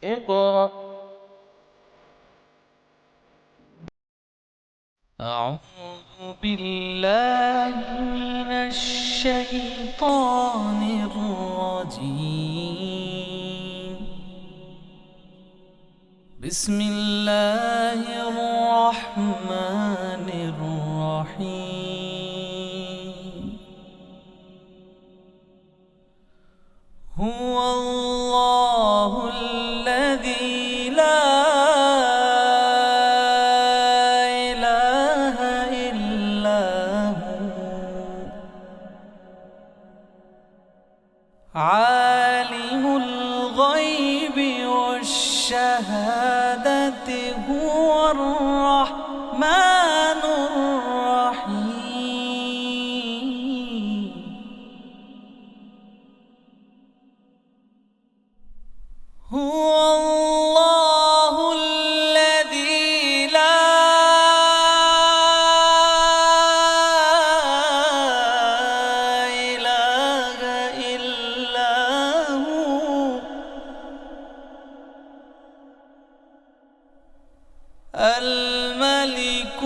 اقرأ. أعوذ بالله من الشيطان الرجيم. بسم الله الرحمن الرحيم. هو الله الذي لا إله إلا هو عالم الغيب والشهادة هو الرحمن الرحيم. هو الله الذي لا إله إلا هو الملك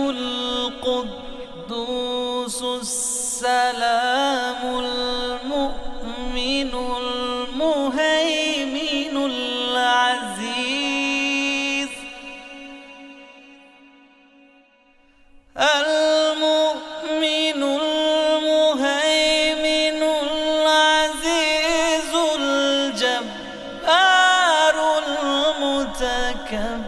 القدوس السلام المؤمن المهيمن العزيز المؤمن المهيمن العزيز الجبار المتكبر.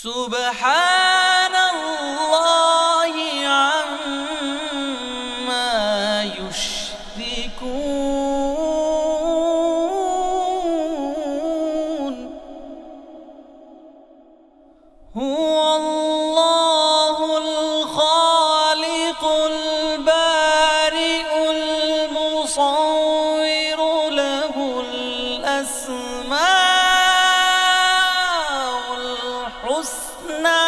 سبحان الله عما يشركون. هو الله الخالق البارئ المصور له الأسماء الحسنى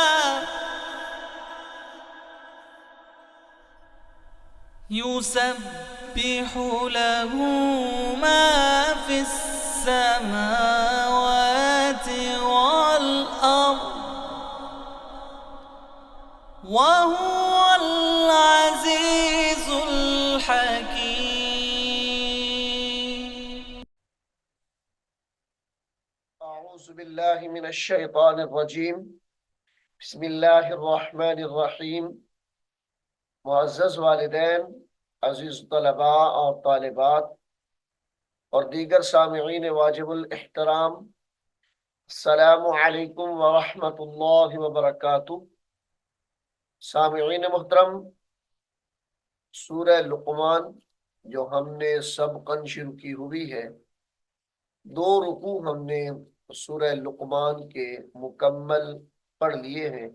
يسبح له ما في السماوات والأرض وهو العزيز الحكيم. أعوذ بالله من الشيطان الرجيم. بسم الله الرحمن الرحیم. मुअज़्ज़ज़ वालिदैन, अज़ीज़ तलबा और तालिबात और दीगर सामिईन वाजिबुल इहतराम, अस्सलामु अलैकुम व रहमतुल्लाहि व बरकातुहू। सामिईन मुहतरम, सूरह लुक़मान जो हमने सबकन शुरू की हुई है, 2 रुकू हमने सूरह लुक़मान के मुकम्मल पढ़ लिए हैं।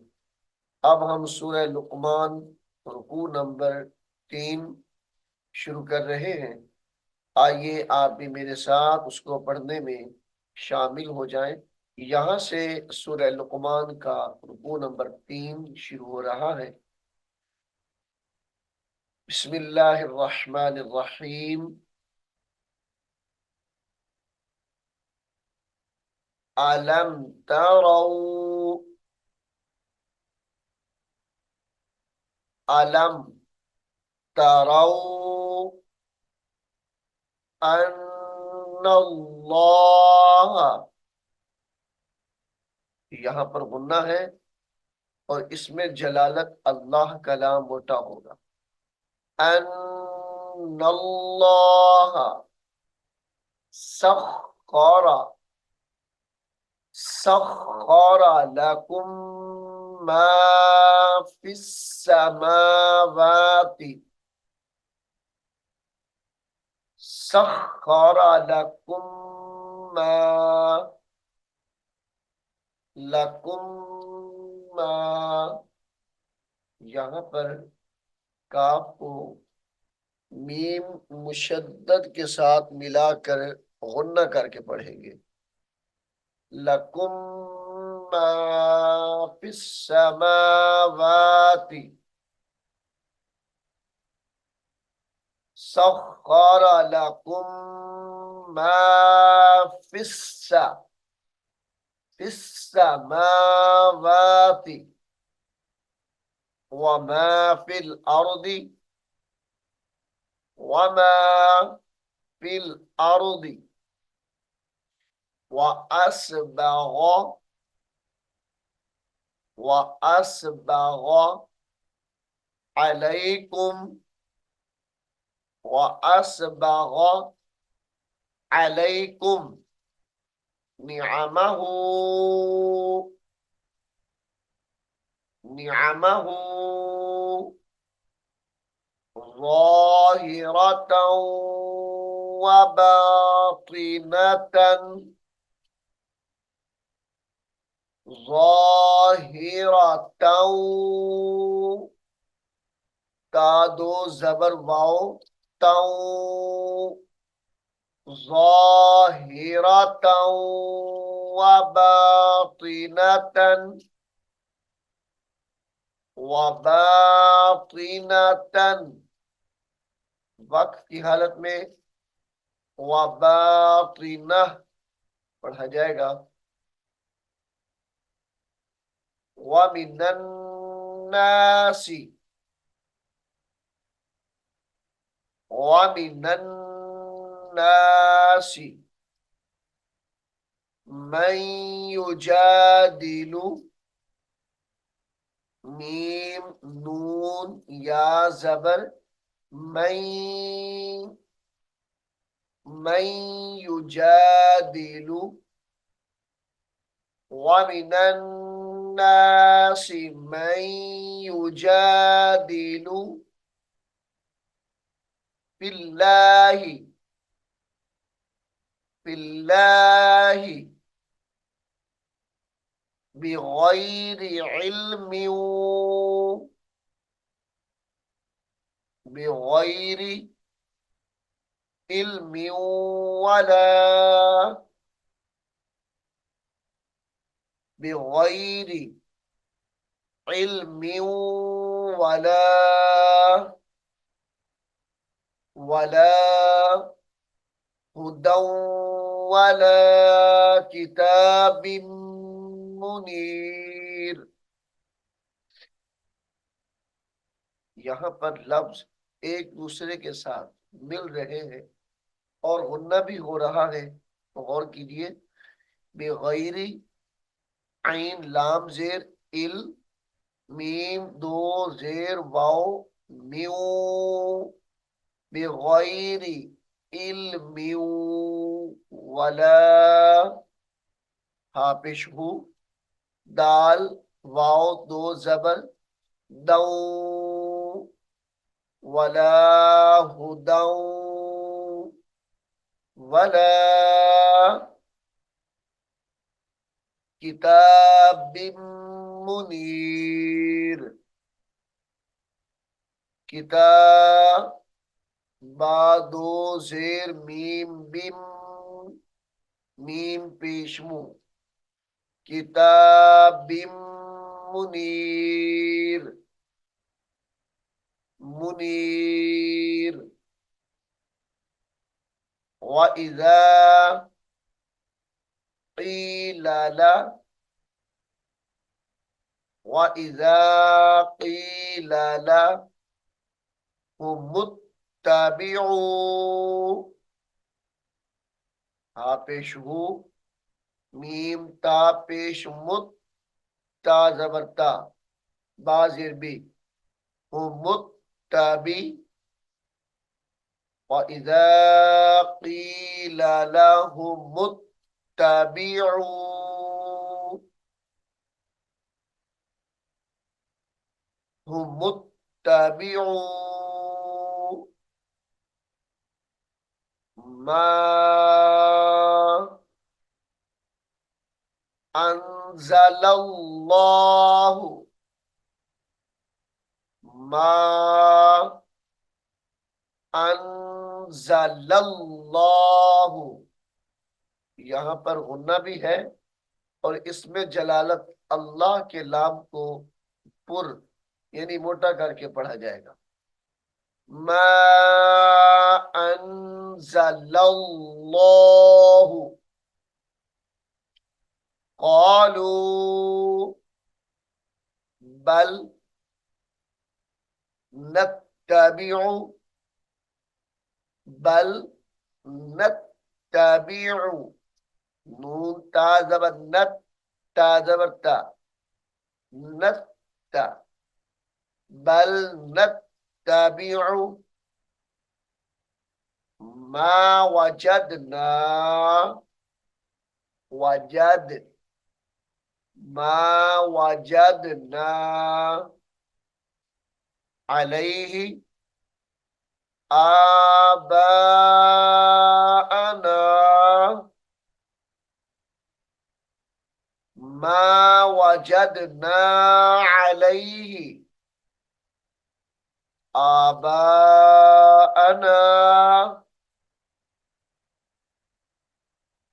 अब हम सूरह लुक़मान रुकू नंबर 3 शुरू कर रहे हैं। आइए आप भी मेरे साथ उसको पढ़ने में शामिल हो जाएं। यहाँ से सूरह लुक़मान का रुकू नंबर 3 शुरू हो रहा है। बिस्मिल्लाहिर्रहमानिर्रहीम। अलम तरौ अलम तरौ अन्नल्लाह, यहाँ पर गुन्ना है और इसमें जलालत अल्लाह का नाम मोटा होगा। अन्नल्लाह सख्खरा सख्खरा लकुम मा फिस समावाति सख्खरा लकुम मा यहाँ पर काफ को मीम मुशद्दद के साथ मिलाकर गुन्ना करके पढ़ेंगे। लकुम मा फिस समावाति सख्खरा सख्खर लकुम मा फिस्समावाति व मा फिल अर्दी व मा फिल अर्दी व असबग अलैकुम व असबग अलैकुम निअमहु निअमहु ज़ाहिरतन व बातिनतन ज़ाहिरतन ता दो जबर वाओ तौ ज़ाहिरतन व बातिनतन वबातिनतन वक्त की हालत में वबातिनह पढ़ा जाएगा। वमिनन्नासी वमिनन्नासी मन युजादिलु मीम नून या जबर मैं मैं युजादिलु वमिनन्नासि मैं युजादिलु फिल्लाहि फिल्लाहि बिगैरि इल्मिन बिगैरि इल्मिन वला बिगैरि इल्मिन वला वला हुदन वला किताबिन मुनीर। यहाँ पर लफ्ज एक दूसरे के साथ मिल रहे हैं और गुन्ना भी हो रहा है, तो गौर कीजिए। बेगैरी आइन लाम जेर इल मीम दो जेर वाओ म्यू बेगैरी इल्मियू वला हापिश हु दाल वाओ दो जबर दौ वला हुदौ वला किताबिन मुनीर। किताब बा दो जेर मीम बिम मीम पेशमू किताबिन मुनीर मुनीर। व इज़ा क़ीला ला व इज़ा क़ीला ला मुत्तबिऊ हा पेश हु मीम ता पेश मुत ता जबर ता बाजिर भी मुत्तबी व इज़ा क़ीला लहुम मुत्तबिऊ मुत्तबिऊ मा अंज़लल्लाहु मा अंज़लल्लाहु। यहाँ पर गुन्ना भी है और इसमें जलालत अल्लाह के लाम को पुर यानी मोटा करके पढ़ा जाएगा। मा अंज़लल्लाहु क़ालू बल नत्तबिउ बल नत्तबिउ नून ता जबर नत ता जबर ता नत्ता बल नत्तबिउ मा वजदना वजद मा वजदना अलैहि आबाअना मा वजदना अलैहि आबाअना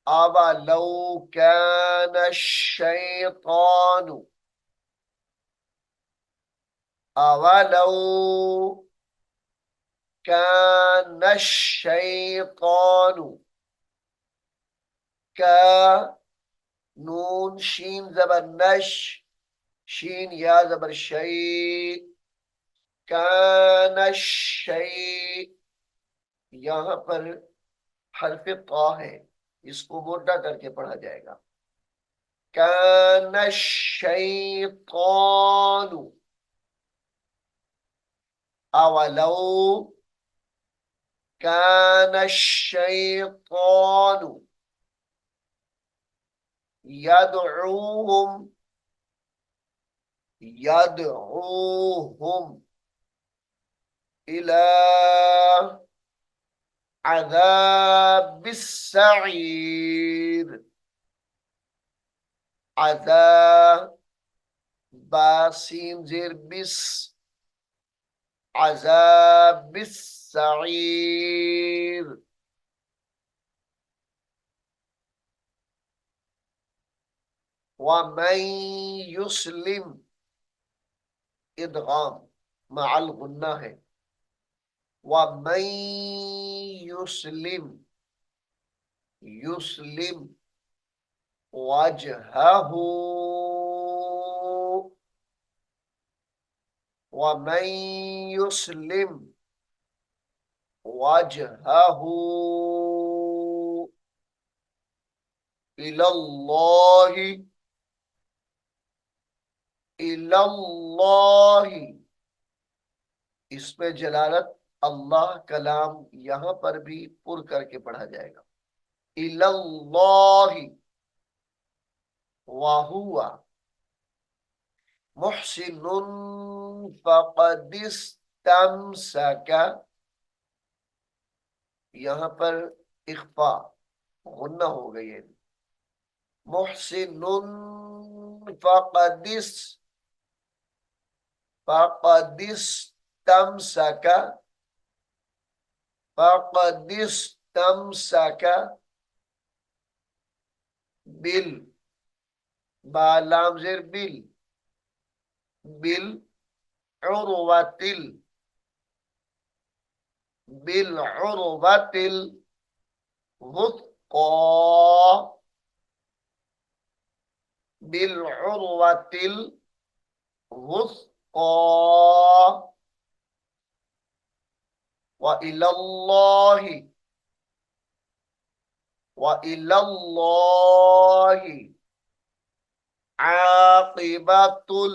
अवलौ कान शैतानु अवलौ कान शैतानु का नून शीन जबर नश शीन या जबर शई कान शई यहाँ पर हरफ ता है, इसको मोटा करके पढ़ा जाएगा। कान शैतानु अवलौ कान शैतानु यदऊहुम यदऊहुम इला अज़ाबिस सईर अज़ाब बासीन जेर बिस अज़ाबिस सईर वमन युस्लिम इदगाम मअल गुन्ना है। वमन युस्लिम युस्लिम वजहहू वमन युस्लिम वजहहू इलल्लाहि इलल्लाहि इसमें जलालत अल्लाह कलाम यहां पर भी पुर करके पढ़ा जाएगा। इलल्लाहि वहुवा मुहसिनुन फक़दिस्तमसका यहां पर इख्फा गुन्ना हो गई है। मुहसिनुन फक़दिस्तमसका फक़दिस्तमसका बिल बालाम जेर बिल बिल उर्वतिल बिल उर्वतिल वुथक़ा बिल उर्वतिल वुथक़ा व इलल्लाहि आक़िबतुल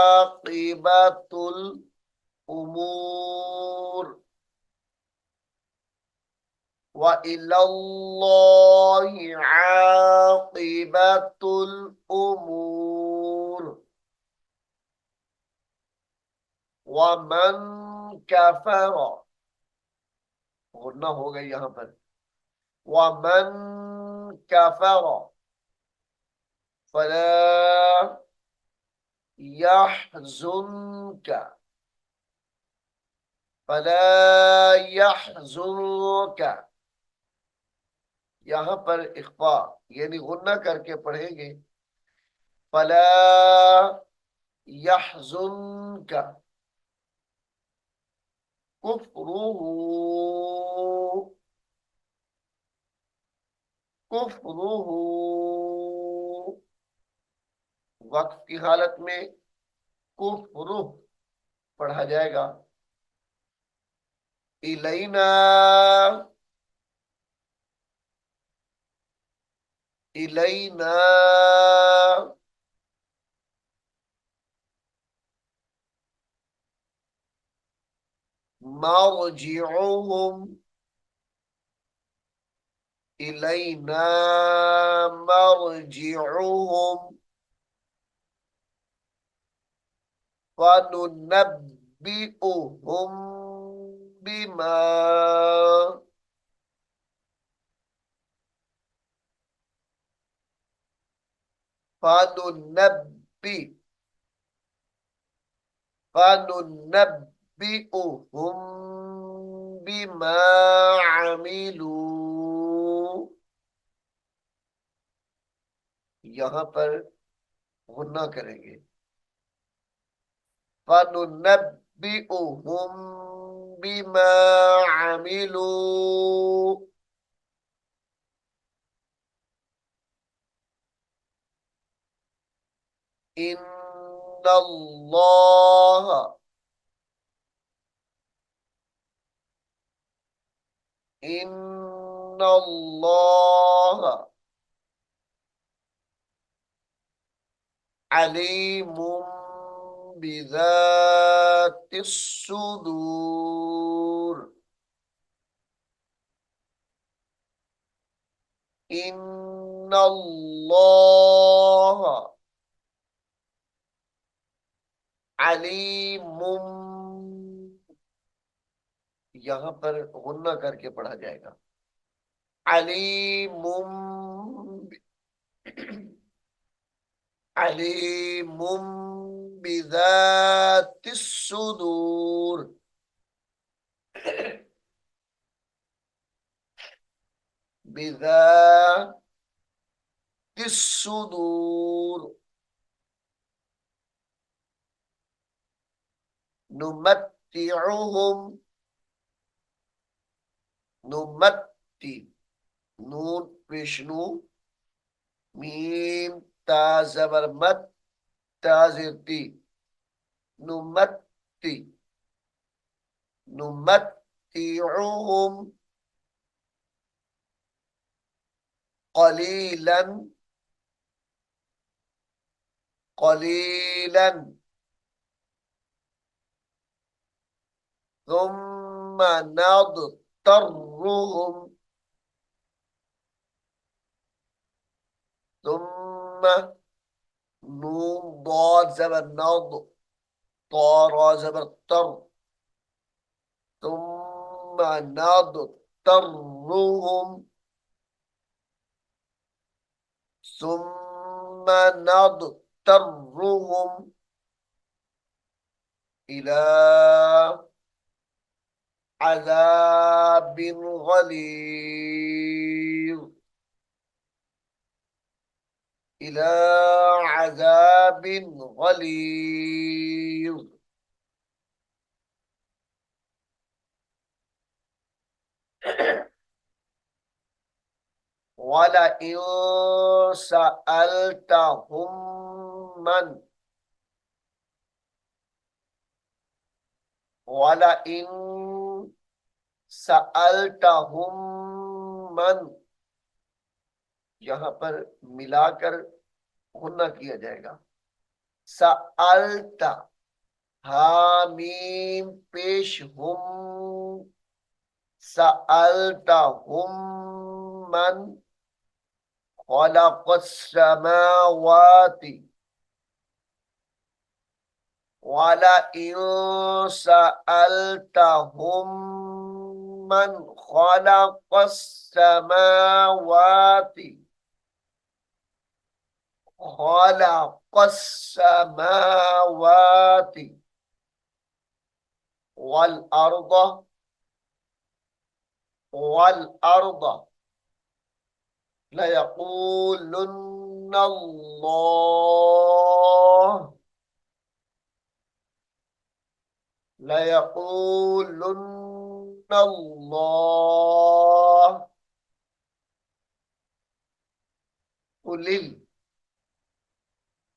आक़िबतुल उमूर व इलल्लाहि आक़िबतुल उमूर व मन कफर गुन्ना हो गई यहां पर। व मन कफर फला यहज़ुनका फला यहज़ुनका यहां पर इख्फा यानी गुन्ना करके पढ़ेंगे। फला यहज़ुनका कुफ्रुहु, कुफ्रुहु। वक्त की हालत में कुफ्रुह पढ़ा जाएगा। इलैना, इलैना। मर्जिउहुम, इलैना मर्जिउहुम। फनुनब्बिउहुम बिमा, फनुनब्बि, फनुनब्बिउहुम बिमा अमिलू। यहां पर गुन्ना करेंगे। फनुनब्बिउहुम बिमा अमिलू। इन्नल्लाह, इन्नल्लाह अलीमुम बिज़ातिस सुदूर। इन्नल्लाह अलीमुम, यहां पर गुन्ना करके पढ़ा जाएगा। अलीमुम, अलीमुम बिज़ातिस सुदूर। बिज़ातिस सुदूर। नुमत्तिउहुम, नुमत्ति, नून विष्णु, मीम ता जबर मत, ताजिरती। नुमत्ति, नुमत्तिउहुम कलीलन, कलीलन। ثم نضطرهم، ثم نون ضاد زبر نض، طار زبر طر. ثم نضطرهم، ثم نضطرهم إلى عذاب غليظ، إلى عذاب غليظ. ولئن سألتهم من، ولئن سألتهم من, यहां पर मिलाकर गुन्ना किया जाएगा। सअलता, हामीम पेश हुम, सअलतहुम मन खलक़स समावाति। वलइन सअलतहुम मन खलक़स समावाति, खलक़स समावाति वल अर्द, वल अर्द लयक़ूलुन्न अल्लाह, लयक़ूलुन्न अल्लाह, कुलिल,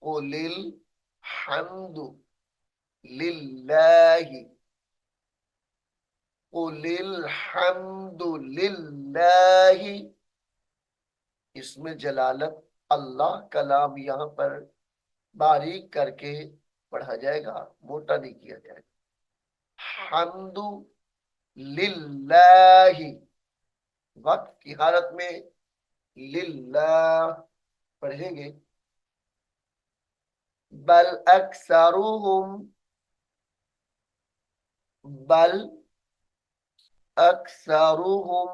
कुलिल हम्दु लिल्लाहि, कुलिल हम्दु लिल्लाहि। इसमें जलालत अल्लाह कलाम यहाँ पर बारीक करके पढ़ा जाएगा, मोटा नहीं किया जाएगा। हम्दु लिल्लाहि, वक्त की हालत में लिल्लाह पढ़ेंगे। बल अक्सरुहुम, बल अक्सरुहुम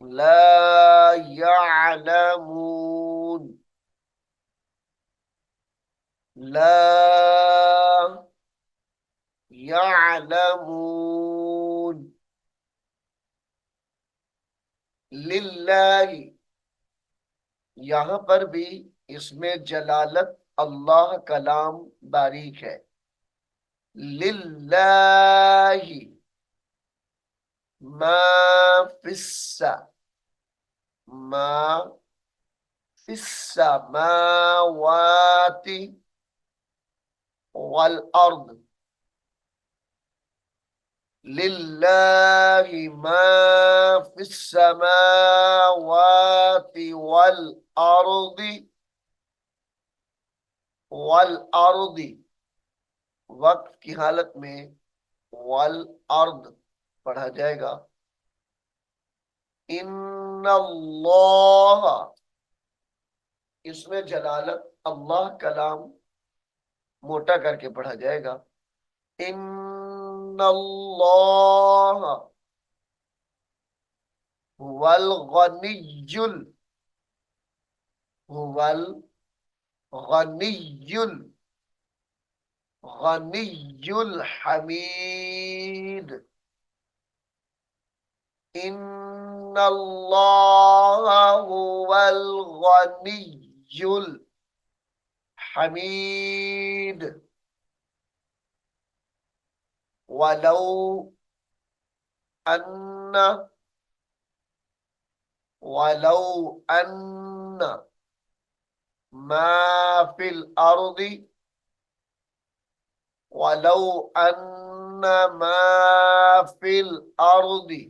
ला यअलमून, ला यअलमून। लिल्लाहि, यहां पर भी इसमें जलालत अल्लाह कलाम बारीक है। लिल्लाहि मा फिस्सा, मा फिस्समावाति वल अर्द, लिल्लाहि मा फिस्समावाति वल अर्दि, वल अर्दि, वक्त की हालत में वल अर्द पढ़ा जाएगा। इन्नल्लाह, इसमें जलालत अल्लाह कलाम मोटा करके पढ़ा जाएगा। इन्नल्लाह हुवल गनियुल, हुवल गनियुल, गनियुल हमीद। इन्नल्लाह हुवल गनियुल हमीद। वलौ अन्ना, वलौ अन्ना मा फिल अर्दि, वलौ अन्ना मा फिल अर्दि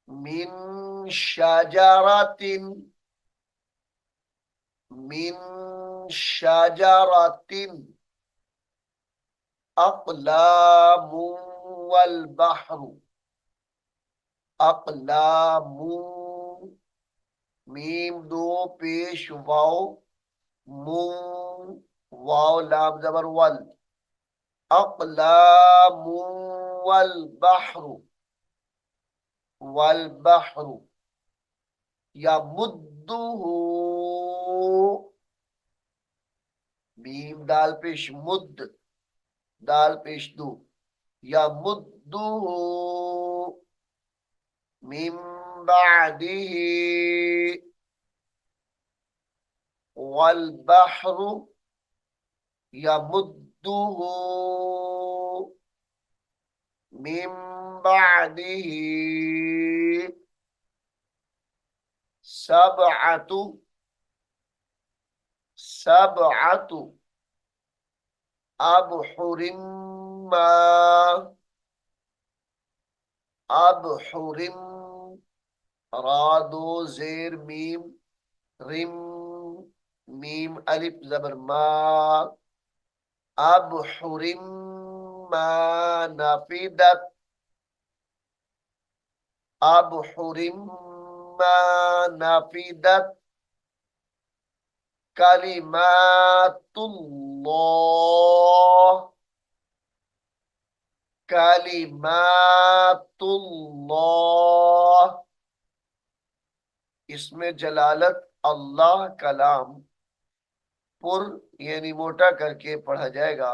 मिन शजरतिन, मिन शजरतिन अक़लामु वल बहरु, अक़लामु, मीम दो पेश वाव, मु, वाव लाम जबर वल, अक़लामु वल बहरु, वल बहरु यमुद्दुहु, मीम दाल पेश मुद्द, दाल पेश दो, यमुद्दुहु मिन बादिही वल बहरु यमुद्दुहु मिन बादिही सबअतु, सबअतु अबहुरिम मा, अबहुरिम, रा दो जेर मीम, रिम, मीम अलिफ जबर मा, अबहुरिम मा नफिदत, अबहुरिम मा नफिदत कलिमातुल्लाह, कलिमातुल्लाह। इसमें जलालत अल्लाह कलाम पुर यानी मोटा करके पढ़ा जाएगा।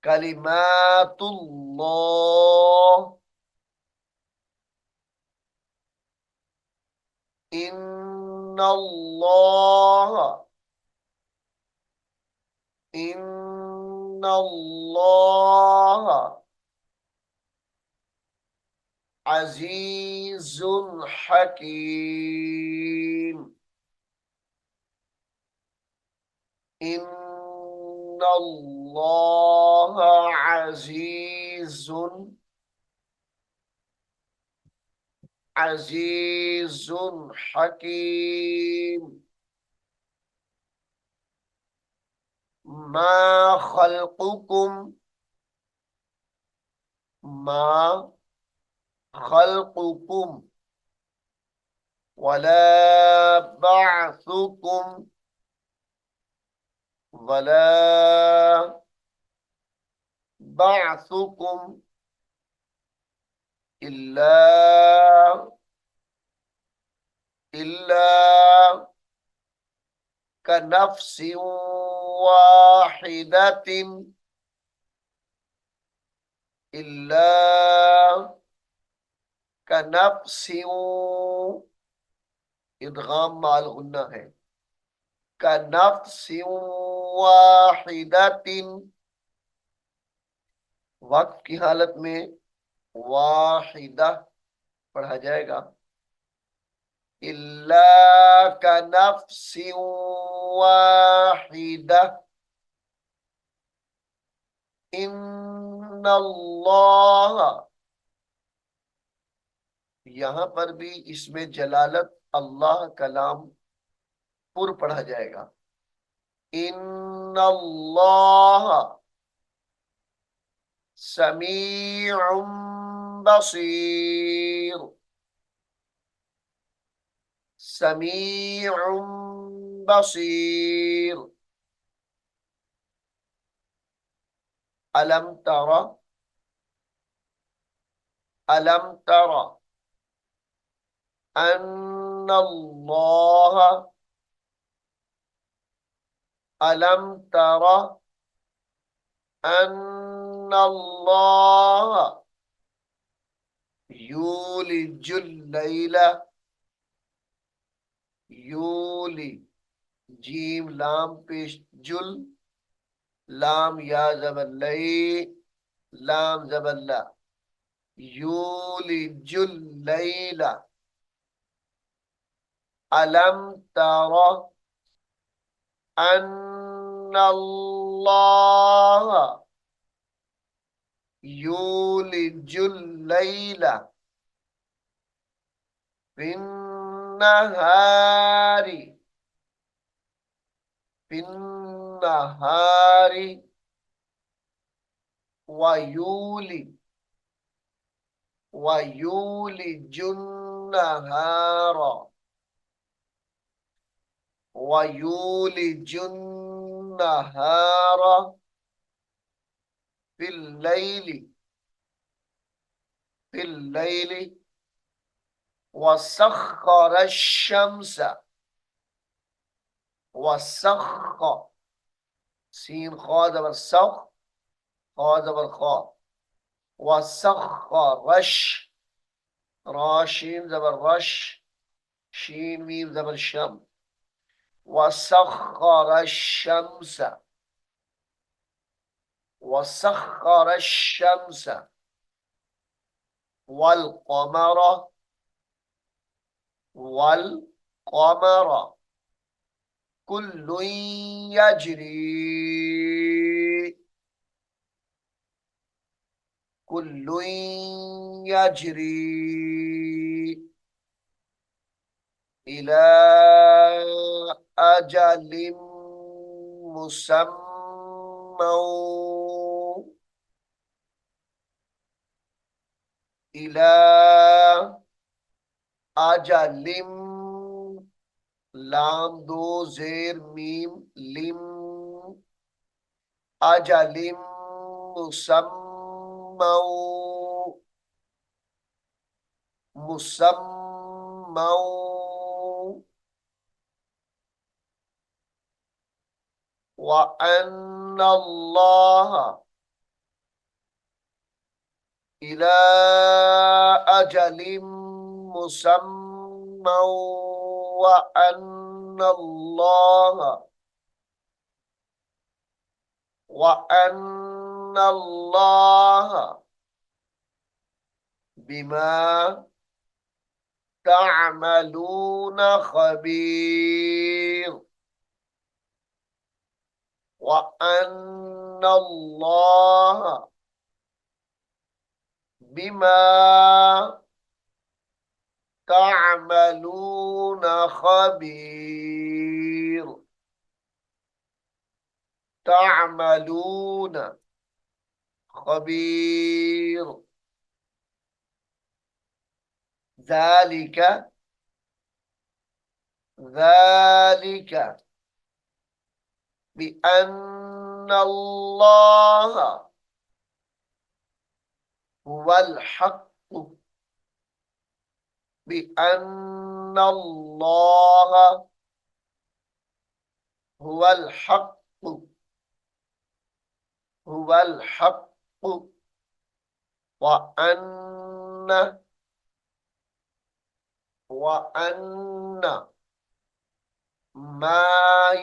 कलिमातुल्लाह, इन्नल्लाह इन्नल्लाह अजीजुन हकीम। इन्नल्लाह अजीजुन अजीजुन हकीम। मा खल्कुकुम मा खल्कुकुम वला बअसुकुम वला बअसुकुम इल्ला इल्ला कनफ्सिन वाहिदतिन इल्ला कनफ्सिन इदगाम माल गुन्ना है। कनफ्सिन वाहिदतिन वक्त की हालत में वाहिदा पढ़ा जाएगा। इल्ला कनफ्सिन वाहिदा इन्नल्लाह। यहां पर भी इसमें जलालत अल्लाह कलाम पुर पढ़ा जाएगा। इन्नल्लाह समीउम बसीर समीउम बसीर। अलम तरा अलम तरा अन्नल्लाह अलम तरा अन्नल्लाह यूलिजुल लैला यूली जीम लाम पेश जुल लाम या जबर लई लाम जबर ला यूलिजुल लैला। अलम तरा अन्नल्लाह यूलिजुल लैला फिन्नहारी फिन्नहारी वयूली वयूलिजुन्नहारा वयूलिजुन्नहारा फिल्लैली फिल्लैली वसख्खर अश-शम्स वसख्ख सीन खा जबर सख खा जबर खा वसख्ख रश राशीन जबर रश शीन मीम जबर शम वसख्खर अश-शम्स वसख्खर अश-शम्स वल कमर वल कमर कुल्लुन यजरी कुल्लुन यजरी इला अजलिम मुसम्मा इला अजलिम लाम दो जेर मीम लिम अजलिम मुसम्मा मुसम्मा व अन्नल्लाह इला अजलिम मुसम्मा व अन्नल्लाह वअन्न अल्लाह बिमा तअमलून खबीर। वअन्न अल्लाह बिमा तअमलून खबीर। तअमलून खबीर। ذلك بأن الله هو الحق بأن الله هو الحق وأن ما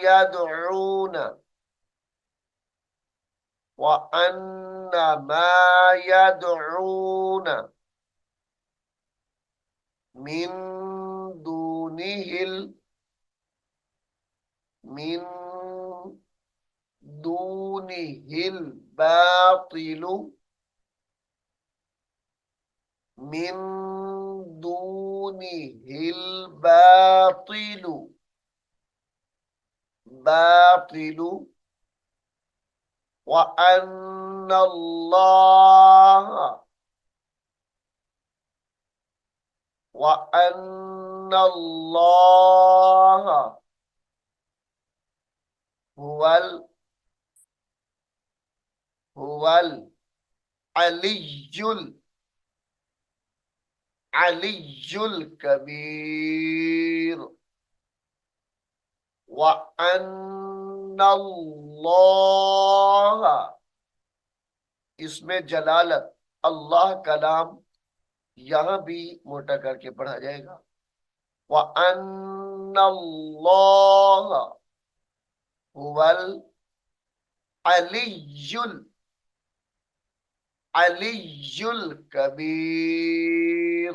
يدعون من دونه الباطل وأن الله هو العلي الكبير। वअन्न अल्लाह, इसमें जलालत अल्लाह का नाम यहां भी मोटा करके पढ़ा जाएगा। वअन्न अल्लाह हुवल अलियुल कबीर।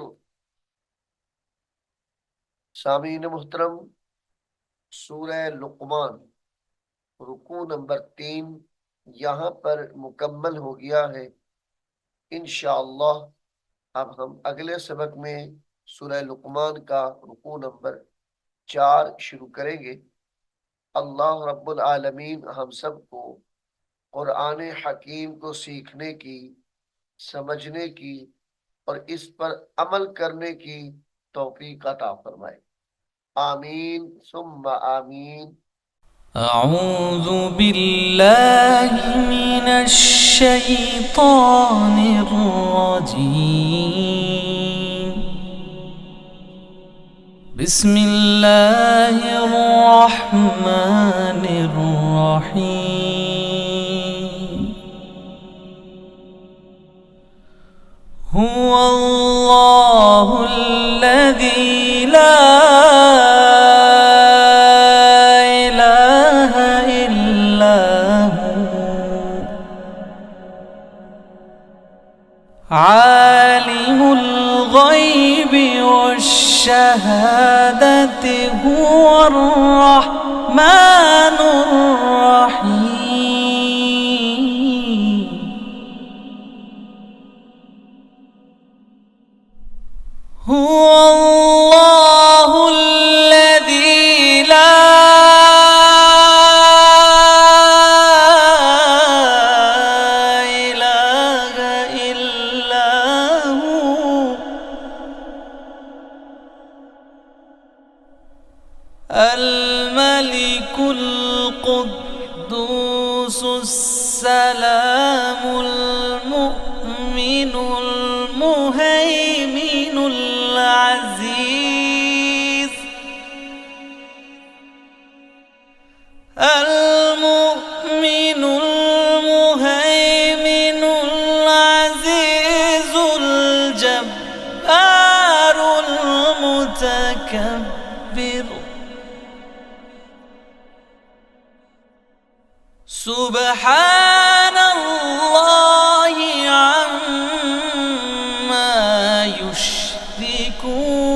सामीन मुहतरम, सूरह लुक़मान रुकू नंबर 3 यहाँ पर मुकम्मल हो गया है। इंशाअल्लाह अब हम अगले सबक में सूरह लुक़मान का रुकू नंबर 4 शुरू करेंगे। अल्लाह रब्बुल आलमीन हम सबको कुरान हकीम को सीखने की, समझने की और इस पर अमल करने की तौफीक अता फरमाए। आमीन सुम्मा आमीन। أعوذ بالله من الشيطان الرجيم. بسم الله الرحمن الرحيم. هو الله الذي لا إله إلا هو عالم الغيب والشهادة هو الرحمن الرحيم. هو الله الذي لا إله إلا هو الملك القدوس السلام المؤمن المهيمن العزيز المؤمن المهيمن العزيز الجبار المتكبر. سبحان يشركون